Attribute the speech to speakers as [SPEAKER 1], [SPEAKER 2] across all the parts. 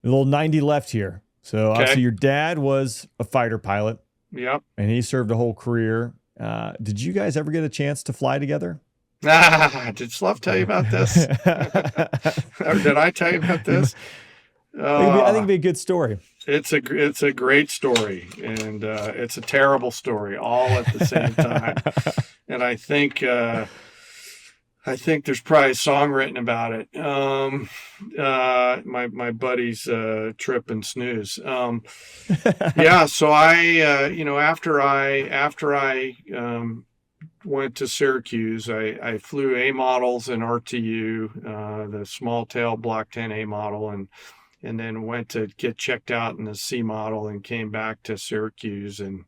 [SPEAKER 1] A little 90 left here. So obviously
[SPEAKER 2] Okay.
[SPEAKER 1] your dad was a fighter pilot
[SPEAKER 2] Yep.
[SPEAKER 1] and he served a whole career. Did you guys ever get a chance to fly together?
[SPEAKER 2] Ah, did Sluff tell you about this? Or did I tell you about
[SPEAKER 1] You
[SPEAKER 2] this?
[SPEAKER 1] I think it'd
[SPEAKER 2] Uh,
[SPEAKER 1] be a good story.
[SPEAKER 2] it's a great story, and it's a terrible story all at the same time. And I think there's probably a song written about it. My buddy's Trip and Snooze. Yeah, so after I went to Syracuse, I flew A models in RTU, the small tail Block 10 A model, and then went to get checked out in the C model and came back to Syracuse. And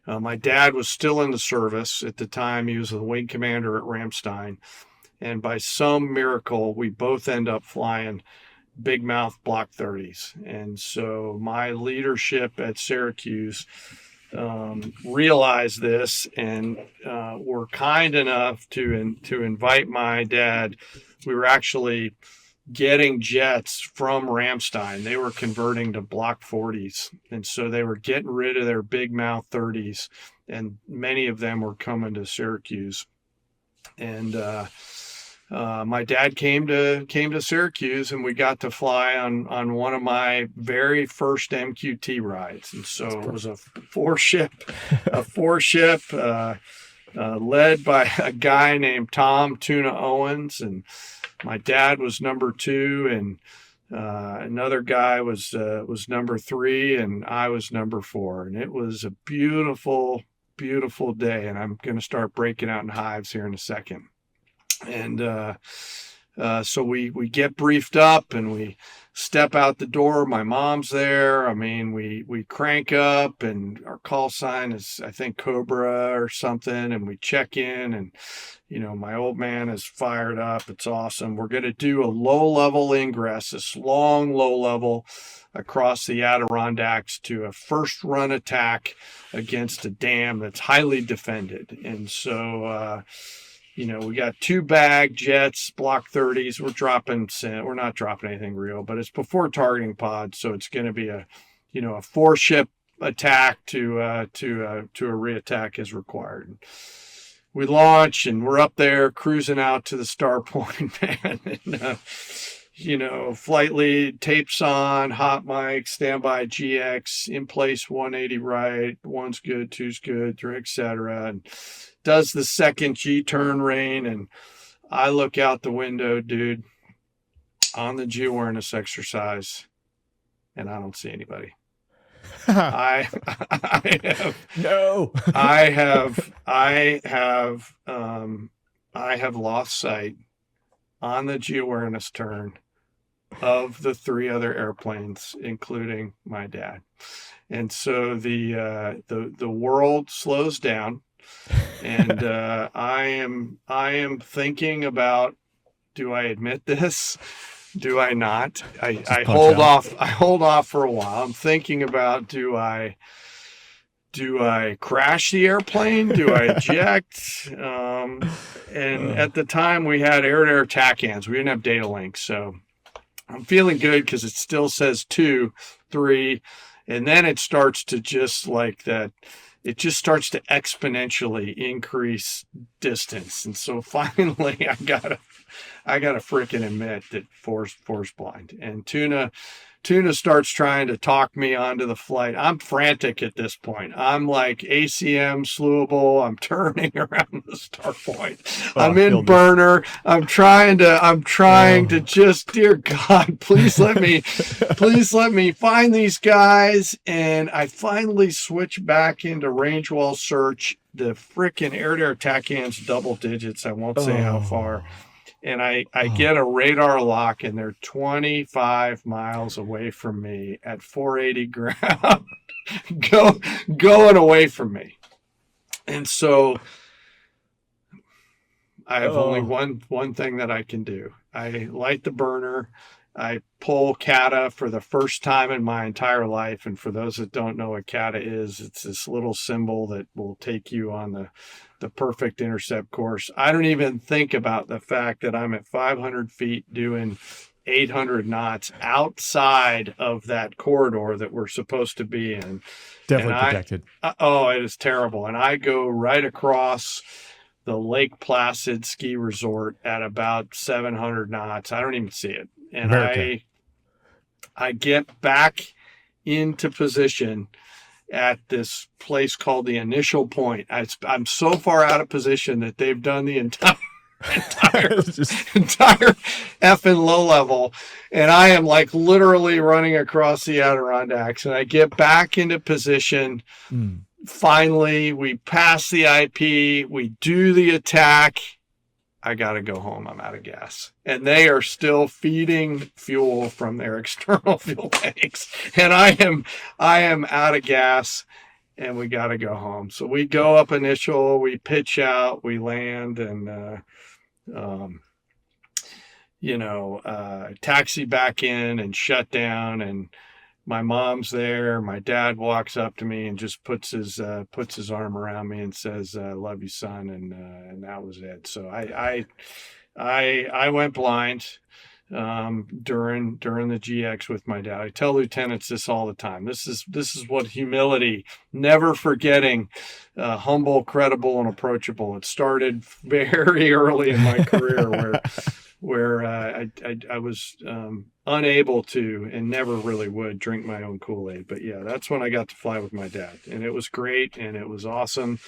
[SPEAKER 2] my dad was still in the service at the time. He was the wing commander at Ramstein. And by some miracle, we both end up flying big mouth Block 30s. And so my leadership at Syracuse realized this and were kind enough to invite my dad. We were actually getting jets from Ramstein. They were converting to Block 40s. And so they were getting rid of their big mouth 30s. And many of them were coming to Syracuse. And my dad came to Syracuse, and we got to fly on one of my very first MQT rides. And so it was a four ship, led by a guy named Tom Tuna Owens, and my dad was number two, and another guy was number three, and I was number four. And it was a beautiful, beautiful day. And I'm going to start breaking out in hives here in a second. And so we get briefed up and we step out the door. My mom's there. I mean, we crank up, and our call sign is, I think, Cobra or something. And we check in, and my old man is fired up. It's awesome. We're going to do a low level ingress, this long low level across the Adirondacks to a first run attack against a dam that's highly defended. And so, we got two bag jets, Block 30s. We're not dropping anything real, but it's before targeting pods. So it's going to be a four ship attack to a reattack as required. We launch, and we're up there cruising out to the star point, man. And, flight lead, tapes on, hot mic, standby GX, in place 180 right, one's good, two's good, three, etc. And does the second G turn rain, and I look out the window, dude, on the G awareness exercise, and I don't see anybody. I have
[SPEAKER 1] No.
[SPEAKER 2] I have lost sight on the G awareness turn of the three other airplanes, including my dad. And so the world slows down, and I am thinking about, do I admit this? Do I not? I hold off. I hold off for a while. I'm thinking about, do I crash the airplane? Do I eject? And at the time we had air-to-air TACANs. We didn't have data links, so I'm feeling good because it still says 2, 3, and then it starts to just like that. It just starts to exponentially increase distance. And so finally I gotta freaking admit that force blind. And Tuna starts trying to talk me onto the flight. I'm frantic at this point. I'm like ACM slewable. I'm turning around the start point. I'm in burner. I'm trying to just, dear God, please let me find these guys. And I finally switch back into range wall search. The frickin' air-to-air TACANs double digits. I won't say how far. And I get a radar lock, and they're 25 miles away from me at 480 ground, going away from me. And so I have only one thing that I can do. I light the burner. I pull CATA for the first time in my entire life. And for those that don't know what CATA is, it's this little symbol that will take you on the perfect intercept course. I don't even think about the fact that I'm at 500 feet doing 800 knots outside of that corridor that we're supposed to be in.
[SPEAKER 1] Definitely
[SPEAKER 2] And
[SPEAKER 1] protected.
[SPEAKER 2] Oh, it is terrible. And I go right across the Lake Placid ski resort at about 700 knots. I don't even see it. And
[SPEAKER 1] America.
[SPEAKER 2] I get back into position at this place called the Initial Point. I'm so far out of position that they've done the entire effing low level, and I am like literally running across the Adirondacks, and I get back into position. Finally, we pass the IP, we do the attack. I got to go home. I'm out of gas. And they are still feeding fuel from their external fuel tanks. And I am out of gas, and we got to go home. So we go up Initial, we pitch out, we land, and, taxi back in and shut down. And my mom's there. My dad walks up to me and just puts his arm around me and says, "I love you, son." And that was it. So I went blind during the GX with my dad. I tell lieutenants this all the time. This is what humility, never forgetting, humble, credible, and approachable. It started very early in my career where I was unable to, and never really would, drink my own Kool-Aid. But yeah, that's when I got to fly with my dad, and it was great, and it was awesome.